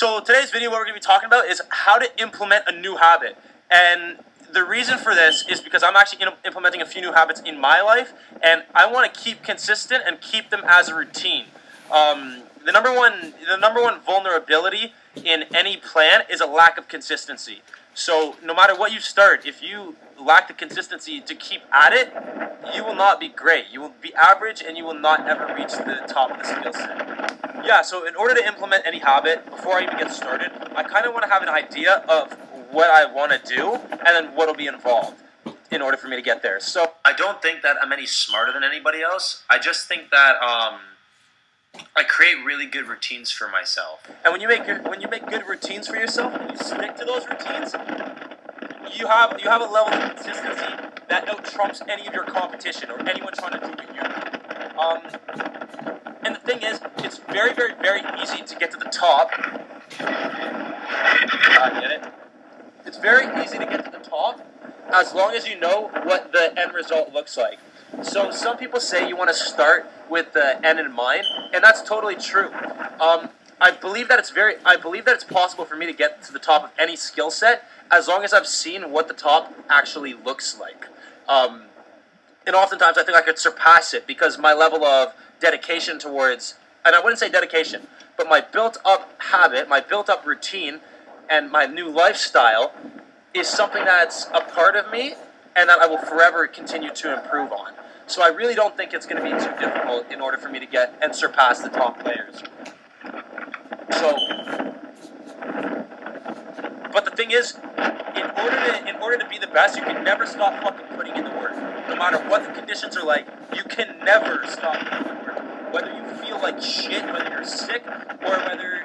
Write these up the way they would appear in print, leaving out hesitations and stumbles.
So today's video, what we're going to be talking about is how to implement a new habit. And the reason for this is because I'm actually implementing a few new habits in my life, and I want to keep consistent and keep them as a routine. The number one vulnerability in any plan is a lack of consistency. So no matter what you start, if you lack the consistency to keep at it, you will not be great. You will be average, and you will not ever reach the top of the skill set. Yeah, so in order to implement any habit, before I even get started, I kind of want to have an idea of what I want to do, and then what will be involved in order for me to get there. So I don't think that I'm any smarter than anybody else. I just think that I create really good routines for myself. And when you make good routines for yourself, and you stick to those routines, you have a level of consistency that out trumps any of your competition or anyone trying to do what you do. And the thing is, it's very, very, very easy to get to the top. Get it? It's very easy to get to the top as long as you know what the end result looks like. So some people say you want to start with the end in mind, and that's totally true. I believe that it's possible for me to get to the top of any skill set as long as I've seen what the top actually looks like. And oftentimes I think I could surpass it because my level of dedication towards, and I wouldn't say dedication, but my built-up habit, my built-up routine, and my new lifestyle is something that's a part of me and that I will forever continue to improve on. So I really don't think it's going to be too difficult in order for me to get and surpass the top players. So, but the thing is, in order to be the best, you can never stop fucking putting in the work. No matter what the conditions are like, you can never stop putting in the work. Whether you feel like shit, whether you're sick, or whether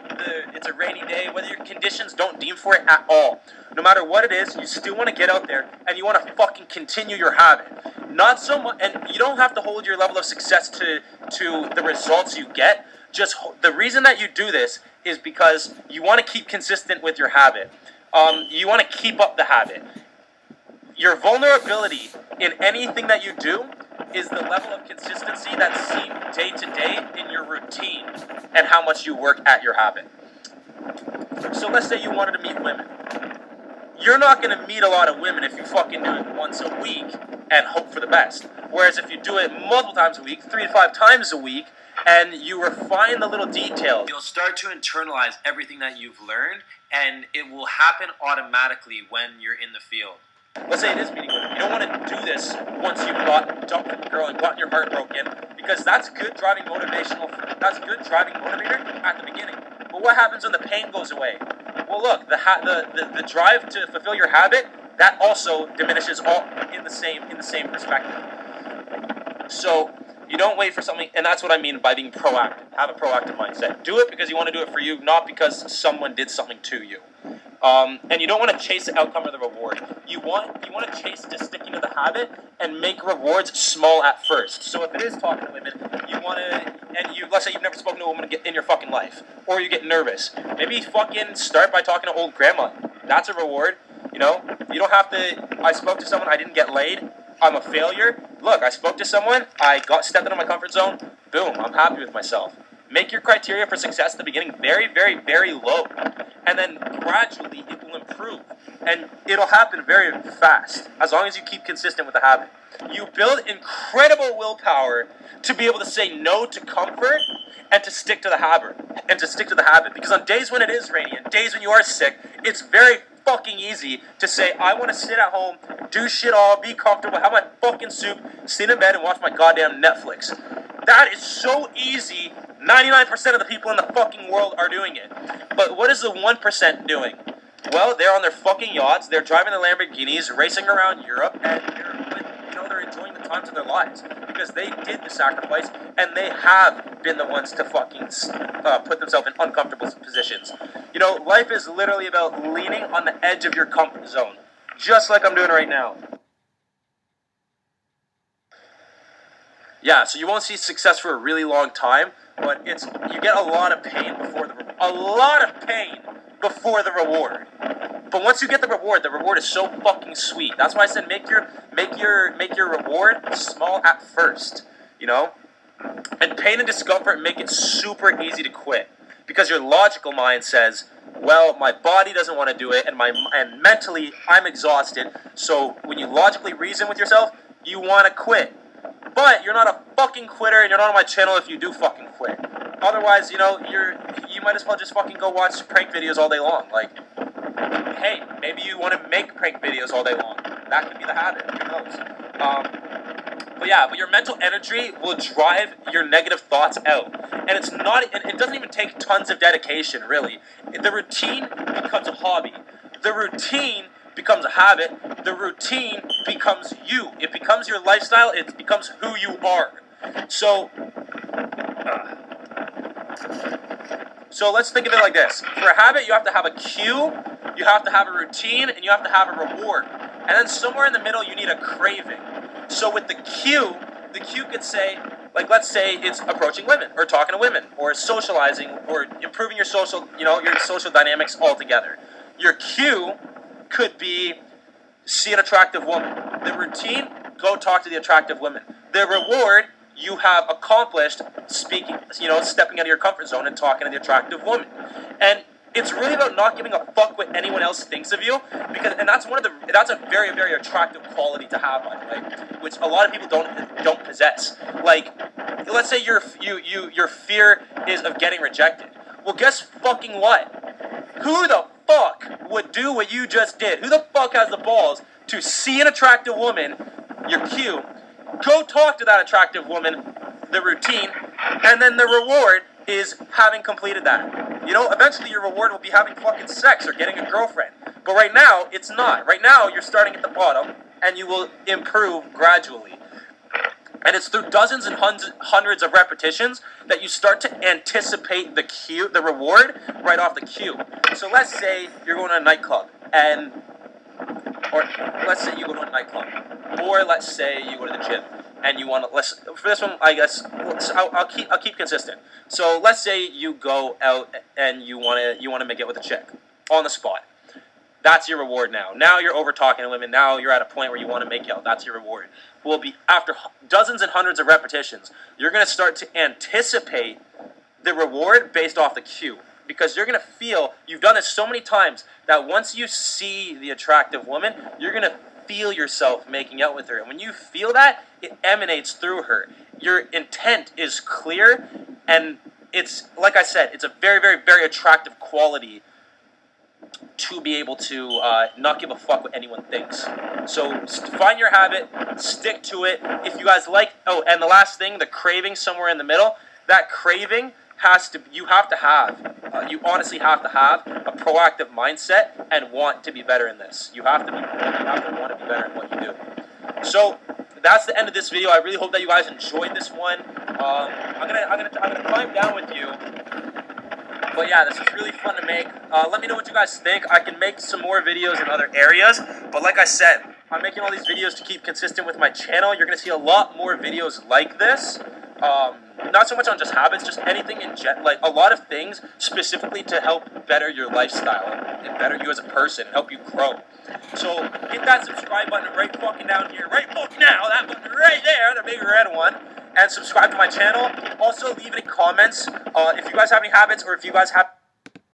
it's a rainy day, whether your conditions don't deem for it at all. No matter what it is, you still want to get out there and you want to fucking continue your habit. Not so much, and you don't have to hold your level of success to the results you get. Just the reason that you do this is because you want to keep consistent with your habit. You want to keep up the habit. Your vulnerability in anything that you do is the level of consistency that's seen day to day in your routine and how much you work at your habit. So let's say you wanted to meet women. You're not going to meet a lot of women if you fucking do it once a week and hope for the best. Whereas if you do it multiple times a week, 3 to 5 times a week, and you refine the little details, you'll start to internalize everything that you've learned, and it will happen automatically when you're in the field. Let's say it is meeting women. You don't want to do this once you've got dumped with a girl and gotten your heart broken, because that's good driving motivator at the beginning. But what happens when the pain goes away? Well, look, the drive to fulfill your habit, that also diminishes all in the same perspective. So you don't wait for something, and that's what I mean by being proactive. Have a proactive mindset. Do it because you want to do it for you, not because someone did something to you. And you don't want to chase the outcome or the reward. You want to chase to sticking to the habit and make rewards small at first. So if it is talking to women, let's say you've never spoken to a woman in your fucking life, or you get nervous. Maybe fucking start by talking to old grandma. That's a reward. You know, you don't have to. I spoke to someone, I didn't get laid. I'm a failure. Look, I spoke to someone, I stepped out of my comfort zone. Boom, I'm happy with myself. Make your criteria for success at the beginning very, very, very low. And then gradually it will improve. And it'll happen very fast, as long as you keep consistent with the habit. You build incredible willpower to be able to say no to comfort and to stick to the habit. Because on days when it is rainy and days when you are sick, it's very fucking easy to say, I want to sit at home, do shit all, be comfortable, have my fucking soup, sit in bed and watch my goddamn Netflix. That is so easy. 99% of the people in the fucking world are doing it. But what is the 1% doing? Well, they're on their fucking yachts, they're driving their Lamborghinis, racing around Europe, and they're enjoying the times of their lives. Because they did the sacrifice, and they have been the ones to fucking put themselves in uncomfortable positions. You know, life is literally about leaning on the edge of your comfort zone. Just like I'm doing right now. Yeah, so you won't see success for a really long time, but you get a lot of pain before the reward. But once you get the reward is so fucking sweet. That's why I said make your reward small at first, you know? And pain and discomfort make it super easy to quit. Because your logical mind says, well, my body doesn't want to do it, and mentally I'm exhausted. So when you logically reason with yourself, you want to quit. But you're not a fucking quitter, and you're not on my channel if you do fucking quit. Otherwise, you know, you might as well just fucking go watch prank videos all day long. Like, hey, maybe you want to make prank videos all day long. That could be the habit. Who knows? But your mental energy will drive your negative thoughts out. And it's not, it doesn't even take tons of dedication, really. The routine becomes a hobby. The routine becomes a habit. The routine becomes you. It becomes your lifestyle. It becomes who you are. So let's think of it like this. For a habit, you have to have a cue, you have to have a routine, and you have to have a reward. And then somewhere in the middle, you need a craving. So with the cue could say, like, let's say it's approaching women, or talking to women, or socializing, or improving your social dynamics altogether. Your cue could be see an attractive woman. The routine, go talk to the attractive women. The reward, you have accomplished stepping out of your comfort zone and talking to the attractive woman. And it's really about not giving a fuck what anyone else thinks of you, and that's a very, very attractive quality to have, by the way, which a lot of people don't possess. Like, let's say your fear is of getting rejected. Well, guess fucking what? Who the fuck would do what you just did? Who the fuck has the balls to see an attractive woman, your cue, go talk to that attractive woman, the routine, and then the reward is having completed that. You know, eventually your reward will be having fucking sex or getting a girlfriend. But right now, it's not. Right now, you're starting at the bottom, and you will improve gradually. And it's through dozens and hundreds of repetitions that you start to anticipate the reward right off the cue. So let's say you're going to a nightclub, or let's say you go to a nightclub, or let's say you go to the gym, and you want to, for this one, I guess, I'll keep consistent. So let's say you go out and you want to make it with a chick on the spot. That's your reward now. Now you're over talking to women. Now you're at a point where you want to make out. That's your reward. Will be after dozens and hundreds of repetitions, you're going to start to anticipate the reward based off the cue. Because you're going to feel, you've done this so many times, that once you see the attractive woman, you're going to feel yourself making out with her. And when you feel that, it emanates through her. Your intent is clear, and it's, like I said, it's a very, very, very attractive quality to be able to not give a fuck what anyone thinks. So find your habit, stick to it. If you guys like, and the last thing, the craving somewhere in the middle, that craving you honestly have to have a proactive mindset and want to be better in this. You have to want to be better in what you do. So that's the end of this video. I really hope that you guys enjoyed this one. I'm gonna climb down with you. But yeah, this is really fun to make. Let me know what you guys think. I can make some more videos in other areas, but like I said, I'm making all these videos to keep consistent with my channel. You're gonna see a lot more videos like this. Not so much on just habits, just anything like a lot of things specifically to help better your lifestyle and better you as a person and help you grow. So hit that subscribe button right fucking down here, right fucking now, that button right there, the big red one, and subscribe to my channel. Also leave any comments if you guys have any habits or if you guys have